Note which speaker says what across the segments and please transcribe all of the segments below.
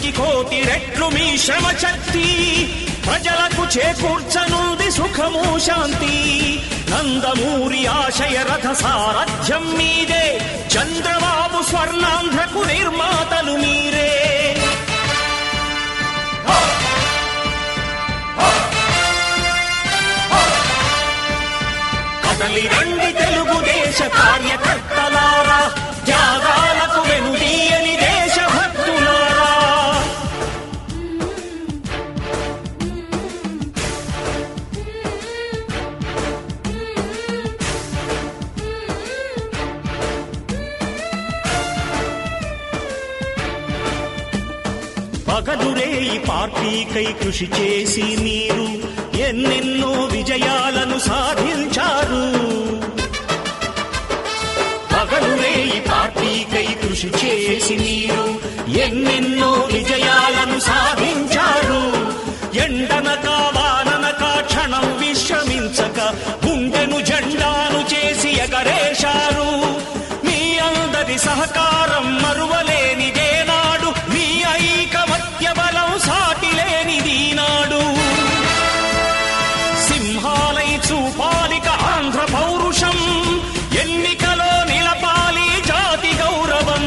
Speaker 1: సూర్యునికి కోటి రెట్లు మీ శ్రమ శక్తి, ప్రజలకు చేకూర్చనుంది సుఖము శాంతి. నందమూరి ఆశయ రథ సారథ్యం మీదే, చంద్రబాబు స్వర్ణాంధ్రకు నిర్మాతలు మీరే. కదలి రండి తెలుగుదేశ కార్యకర్తలారా, త్యాగాలకు వెనుదీయని దేశభక్తులారా. పగలురేయి పార్టీకై కృషి చేసి మీరు ఎన్నెన్నో విజయాలను సాధించారు. పగలురేయి పార్టీకై కృషి చేసి మీరు ఎన్నెన్నో విజయాలను సాధించారు. ఎండనక వాననక క్షణం విశ్రమించక గుండెను జెండాను చేసి ఎగరేశారు. మీ అందరి సహకారం మరువలేనిదేనాడు, మీ ఐకమత్య బలం సాటిలేనిదీనాడు. సింహాలై చూపాలిక ఆంధ్ర పౌరుషం, ఎన్నికలో నిలపాలి జాతి గౌరవం.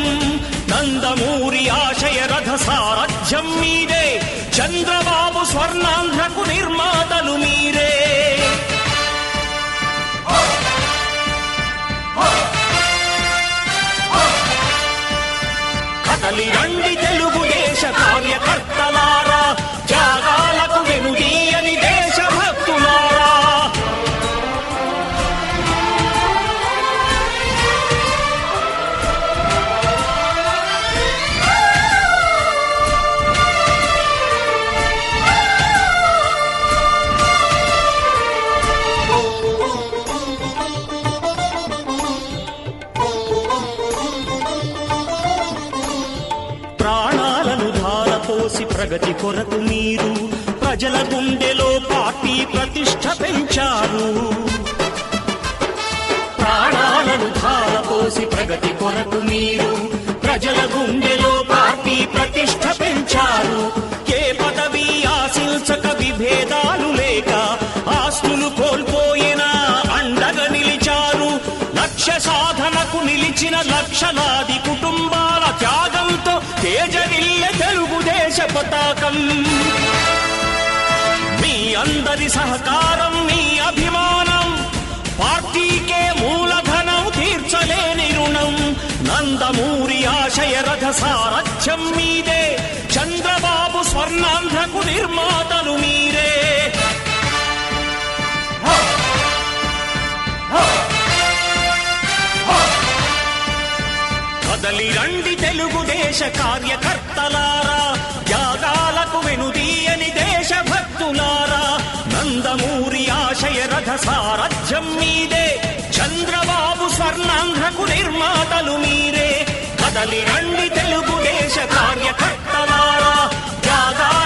Speaker 1: నందమూరి ఆశయ రథ సారథ్యం మీదే, చంద్రబాబు స్వర్ణాంధ్రకు నిర్మాతలు మీరే. కదలి రండి తెలుగుదేశ కార్యకర్తలారా, త్యాగాలకు వెనుదీయని దేశభక్తులారా. ప్రాణాలను ధారపోసి ప్రగతి కొరకు మీరు ప్రజల గుండెలో పార్టీ ప్రతిష్ఠ పెంచారు. ప్రాణాలను ధారపోసి ప్రగతి కొరకు మీరు ప్రజల గుండెలో పార్టీ ప్రతిష్ఠ పెంచారు. ఏ పదవి ఆశించక విభేదాలు లేక ఆస్తులు కోల్పోయినా అండగా నిలిచారు. లక్ష్య సాధనకు నిలిచిన లక్షలాది కుటుంబాల త్యాగంతో తేజరిల్లె తెలుగుదేశ పతాకం. మీ అందరి సహకారం, మీ అభిమానం పార్టీకే మూలధనం, తీర్చలేని రుణం. నందమూరి ఆశయ రథ సారథ్యం మీదే, చంద్రబాబు స్వర్ణాంధ్రకు నిర్మాతలు మీరే. కదలి రండి తెలుగుదేశ కార్యకర్తలారా, త్యాగాలకు వెనుదీయని దేశభక్తులారా. నందమూరి ఆశయ రథ సారథ్యం మీదే, చంద్రబాబు స్వర్ణాంధ్రకు నిర్మాతలు మీరే. కదలి రండి తెలుగుదేశ కార్యకర్తలారా, త్యాగాలకు